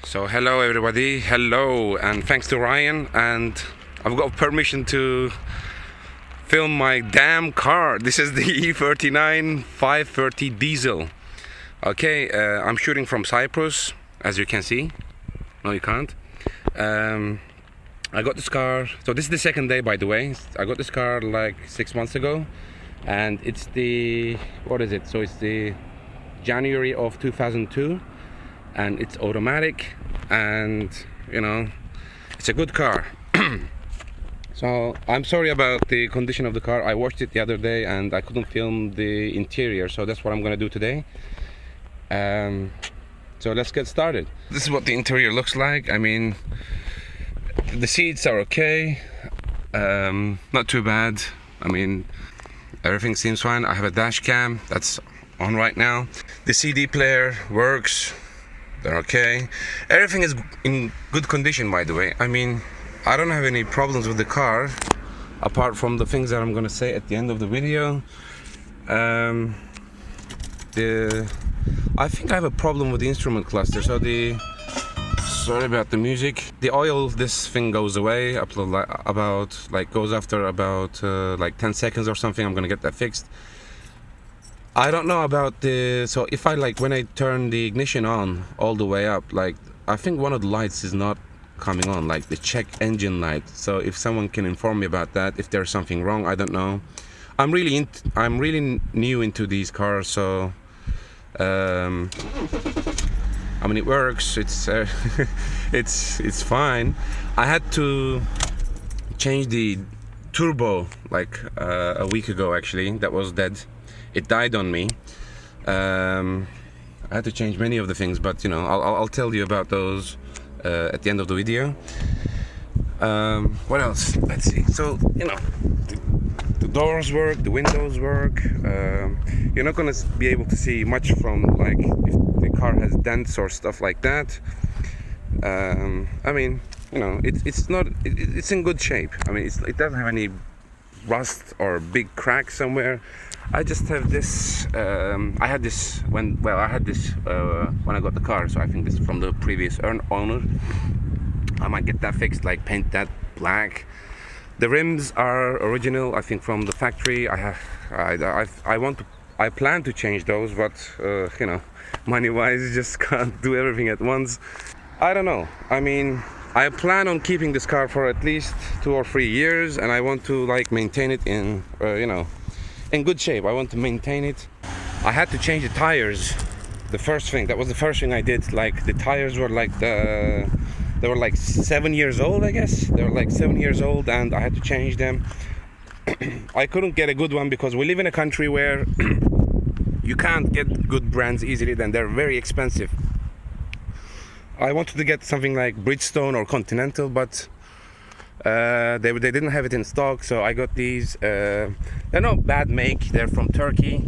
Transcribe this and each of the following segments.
So hello everybody, hello, and thanks to Ryan, and I've got permission to film my damn car. This is the E39 530 diesel. Okay, I'm shooting from Cyprus, as you can see. No, you can't. I got this car, so this is the second day, by the way. I got this car like 6 months ago, and it's the, what is it? So it's the January of 2002, and it's automatic, and you know, it's a good car. So I'm sorry about the condition of the car. I watched it the other day and I couldn't film the interior, so that's what I'm gonna do today. So let's get started. This is what the interior looks like. I mean, the seats are okay, not too bad. I mean, everything seems fine. I have a dash cam that's on right now. The CD player works, they're okay. Everything is in good condition, by the way. I mean, I don't have any problems with the car apart from the things that I'm gonna say at the end of the video. I think I have a problem with the instrument cluster. So sorry about the music. The oil, this thing goes away goes after about like 10 seconds or something. I'm gonna get that fixed. I don't know about so if I when I turn the ignition on all the way up, I think one of the lights is not coming on, like the check engine light. So if someone can inform me about that, if there's something wrong, I don't know. I'm really new into these cars, so I mean, it works. It's it's fine. I had to change the turbo a week ago, actually. That was dead. It died on me. I had to change many of the things, but you know, I'll tell you about those at the end of the video. What else? Let's see. So you know, the doors work, the windows work. You're not gonna be able to see much from if the car has dents or stuff like that. I mean, you know, it's in good shape. I mean, it doesn't have any rust or big crack somewhere. I just have this. I had this when I got the car. So I think this is from the previous owner. I might get that fixed, paint that black. The rims are original, I think, from the factory. I plan to change those, but you know, money-wise, just can't do everything at once. I don't know. I mean, I plan on keeping this car for at least 2 or 3 years, and I want to maintain it in you know, in good shape. I want to maintain it. I had to change the tires. That was the first thing I did. The tires were they were 7 years old, I guess. They were 7 years old, and I had to change them. I couldn't get a good one because we live in a country where you can't get good brands easily, then they're very expensive. I wanted to get something like Bridgestone or Continental, but they didn't have it in stock, so I got these. They're not bad make, they're from Turkey,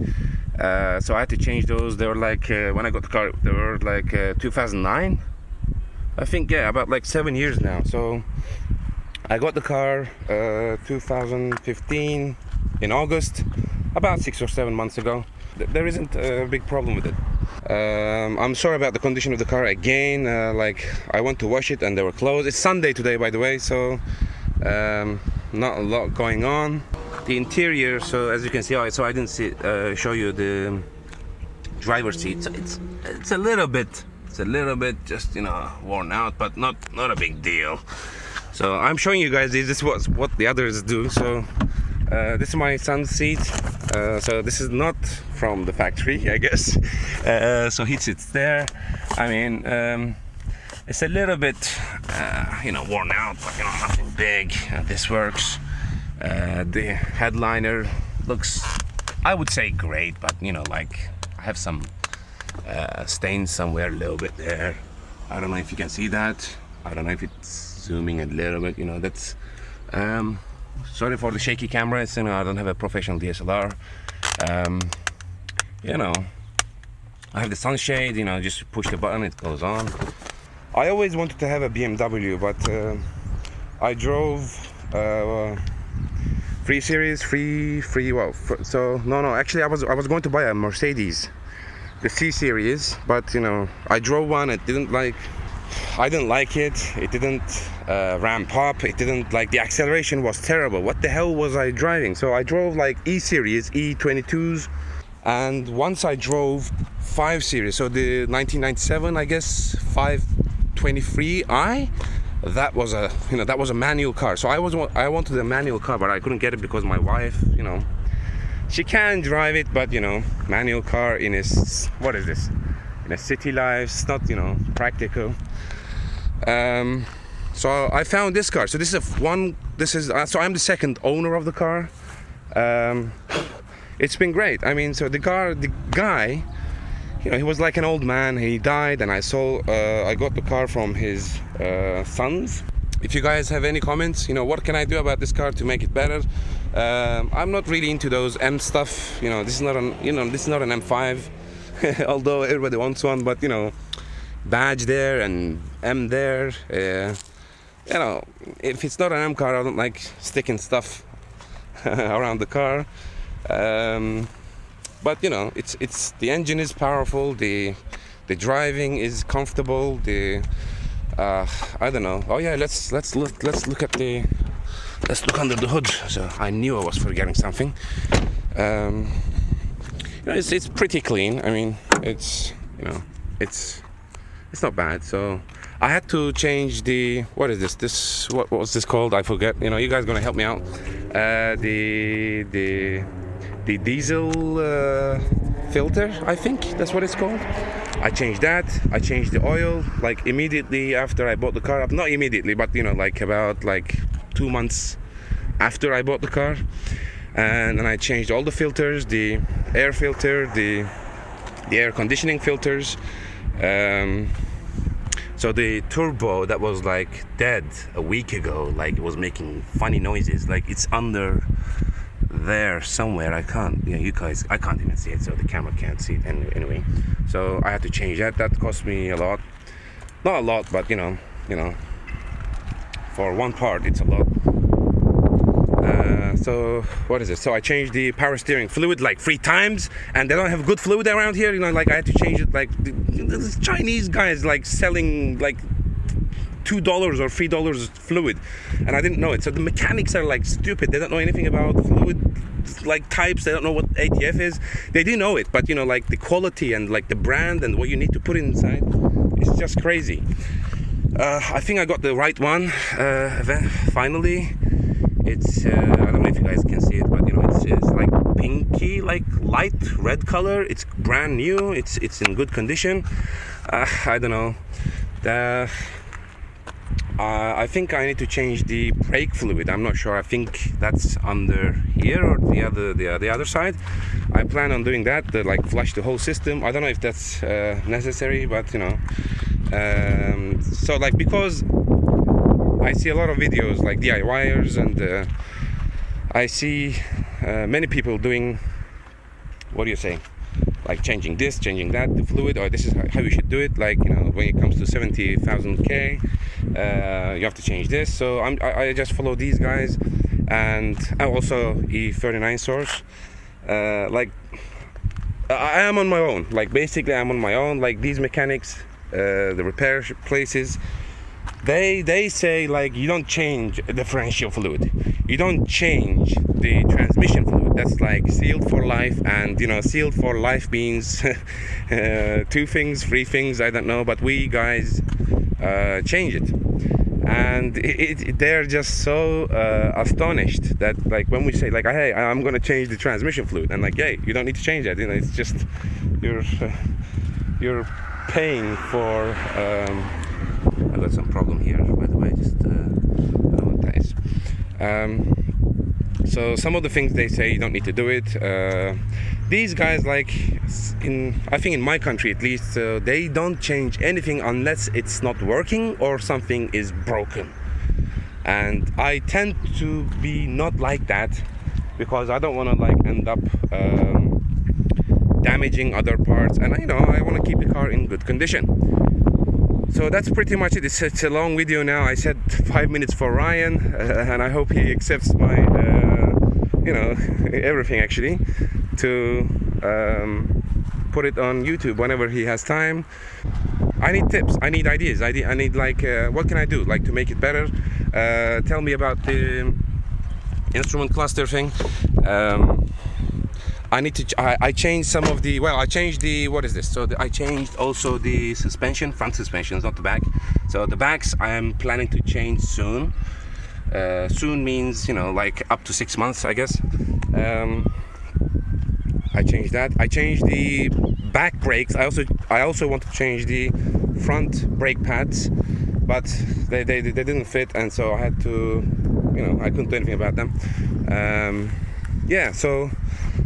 so I had to change those. They were when I got the car, they were 2009, I think. Yeah, about 7 years now. So I got the car 2015 in August, about 6 or 7 months ago. There isn't a big problem with it. I'm sorry about the condition of the car again. I went to wash it and they were closed. It's Sunday today, by the way, so not a lot going on. The interior, so as you can see, so I didn't show you the driver's seat. So it's a little bit just, you know, worn out, but not a big deal. So I'm showing you guys this is what the others do. So this is my son's seat. So this is not from the factory, I guess. So he sits there. I mean, it's a little bit, you know, worn out, but you know, nothing big. This works. The headliner looks, I would say, great, but you know, I have some stains somewhere, a little bit there. I don't know if you can see that. I don't know if it's zooming a little bit. You know, that's. Sorry for the shaky camera. You know, I don't have a professional DSLR. You know, I have the sunshade. You know, just push the button, it goes on. I always wanted to have a BMW, but I drove 3 Series, no. Actually, I was going to buy a Mercedes, the C Series, but you know, I drove one. It didn't I didn't like it. It didn't ramp up. It didn't, like, the acceleration was terrible. What the hell was I driving? So I drove like E series, E22s, and once I drove 5 series, so the 1997, I guess, 523i. That was a, that was a manual car. So I wanted a manual car, but I couldn't get it because my wife, she can drive it, but manual car in a, what is this? In a city life, it's not, practical. So I found this car. So this is so I'm the second owner of the car. It's been great. I mean, so the guy, he was like an old man. He died, and I got the car from his sons. If you guys have any comments, what can I do about this car to make it better? I'm not really into those M stuff. This is not an M5, although everybody wants one. But badge there and M there. If it's not an M car, I don't like sticking stuff around the car. But it's the engine is powerful. The driving is comfortable. I don't know. Oh yeah, let's look under the hood. So I knew I was forgetting something. It's pretty clean. I mean, it's not bad. So I had to change the, what is this? What was this called? I forget. You guys gonna help me out. The diesel filter, I think that's what it's called. I changed that. I changed the oil like immediately after I bought the car. Not immediately, but like about 2 months after I bought the car. And then I changed all the filters, the air filter, the air conditioning filters. So the turbo that was like dead a week ago, like it was making funny noises, like it's under there somewhere. I can't, you guys, I can't even see it, so the camera can't see it anyway. So I had to change that. That cost me a lot. Not a lot, but for one part it's a lot. So what is it? So I changed the power steering fluid like 3 times, and they don't have good fluid around here. Like I had to change it. Like this Chinese guys like selling like $2 or $3 fluid, and I didn't know it. So the mechanics are like stupid. They don't know anything about fluid like types. They don't know what ATF is. They do know it, but like the quality and like the brand and what you need to put inside, it's just crazy. I think I got the right one finally. It's I don't know if you guys can see it, but it's like pinky, like light red color. It's brand new. It's in good condition. I don't know. I think I need to change the brake fluid. I'm not sure. I think that's under here or the other side. I plan on doing that. Like flush the whole system. I don't know if that's necessary, but so like because I see a lot of videos like DIYers, and I see many people doing, what do you say, like changing this, changing that, the fluid, or this is how you should do it. Like when it comes to 70,000 K, you have to change this. So I just follow these guys, and I also E39 source. Like I am on my own. Like basically I'm on my own. Like these mechanics, the repair places, they say like you don't change differential fluid, you don't change the transmission fluid. That's like sealed for life, and sealed for life means 2 things, 3 things, I don't know, but we guys change it. And they're just so astonished that like when we say like, hey, I'm gonna change the transmission fluid, and like, hey, you don't need to change that. It's just you're paying for I got some problem here, by the way, just I don't know what that is. So some of the things they say you don't need to do it. These guys, like I think in my country at least, they don't change anything unless it's not working or something is broken. And I tend to be not like that, because I don't want to like end up damaging other parts, and I want to keep the car in good condition. So that's pretty much it. It's a long video now. I said 5 minutes for Ryan, and I hope he accepts my, everything actually, to put it on YouTube whenever he has time. I need tips. I need ideas. I need like what can I do like to make it better? Tell me about the instrument cluster thing. I need to. I changed some of the. Well, I changed the. What is this? So I changed also the suspension, front suspensions, not the back. So the backs I am planning to change soon. Soon means, you know, like up to 6 months, I guess. I changed that. I changed the back brakes. I also want to change the front brake pads, but they didn't fit, and so I had to, you know, I couldn't do anything about them. Yeah, so,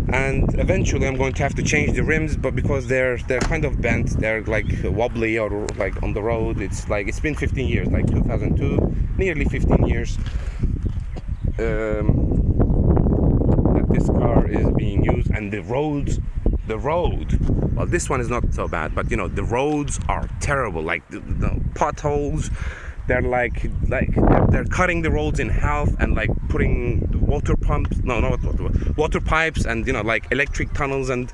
and eventually I'm going to have to change the rims, but because they're kind of bent, they're like wobbly, or like on the road, it's like, it's been 15 years, like 2002, nearly 15 years that this car is being used, and the road, well, this one is not so bad, but you know, the roads are terrible, like the potholes. They're like they're cutting the roads in half, and like putting water pumps, water pipes, and you know, like electric tunnels, and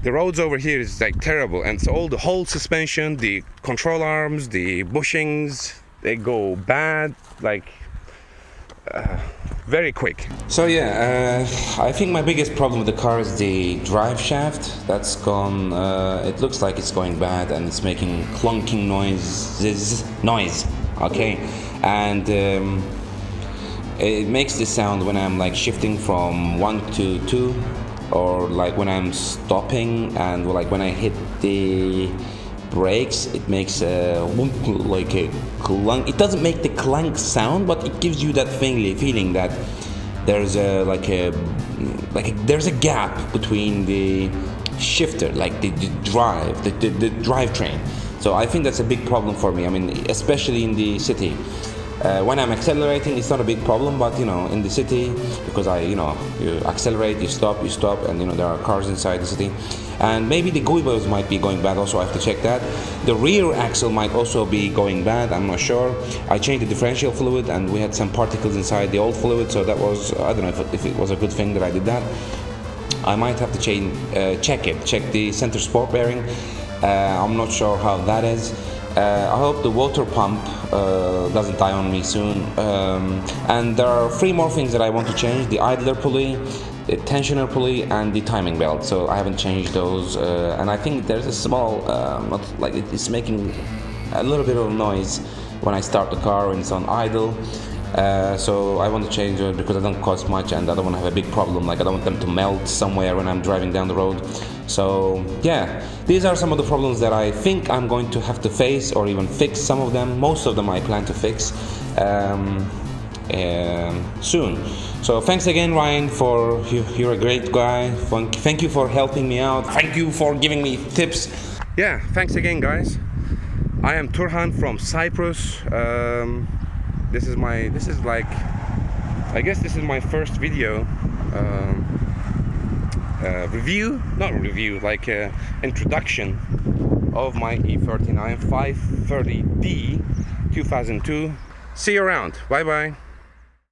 the roads over here is like terrible. And so the whole suspension, the control arms, the bushings, they go bad, like very quick. So yeah, I think my biggest problem with the car is the drive shaft. That's gone. It looks like it's going bad, and it's making clunking noise. Okay, and it makes this sound when I'm like shifting from 1 to 2, or like when I'm stopping, and like when I hit the brakes, it makes like a clunk. It doesn't make the clank sound, but it gives you that feeling that there's there's a gap between the shifter, like the drivetrain. So I think that's a big problem for me. I mean, especially in the city. When I'm accelerating, it's not a big problem, but you know, in the city, because you accelerate, you stop, and you know, there are cars inside the city, and maybe the guibos might be going bad also. I have to check that. The rear axle might also be going bad, I'm not sure. I changed the differential fluid, and we had some particles inside the old fluid, so that was, I don't know if it was a good thing that I did that. I might have to check the center sport bearing. I'm not sure how that is. I hope the water pump doesn't die on me soon. And there are 3 more things that I want to change: the idler pulley, the tensioner pulley, and the timing belt. So I haven't changed those, and I think there's a small, not like it's making a little bit of noise when I start the car when it's on idle. So I want to change it because it doesn't cost much, and I don't want to have a big problem. Like, I don't want them to melt somewhere when I'm driving down the road. So yeah, these are some of the problems that I think I'm going to have to face, or even fix some of them. Most of them I plan to fix soon. So thanks again, Ryan, you're a great guy. Thank you for helping me out. Thank you for giving me tips. Yeah, thanks again, guys. I am Thurhan from Cyprus. This is like, I guess this is my first video introduction of my E39 530D 2002. See you around. Bye bye.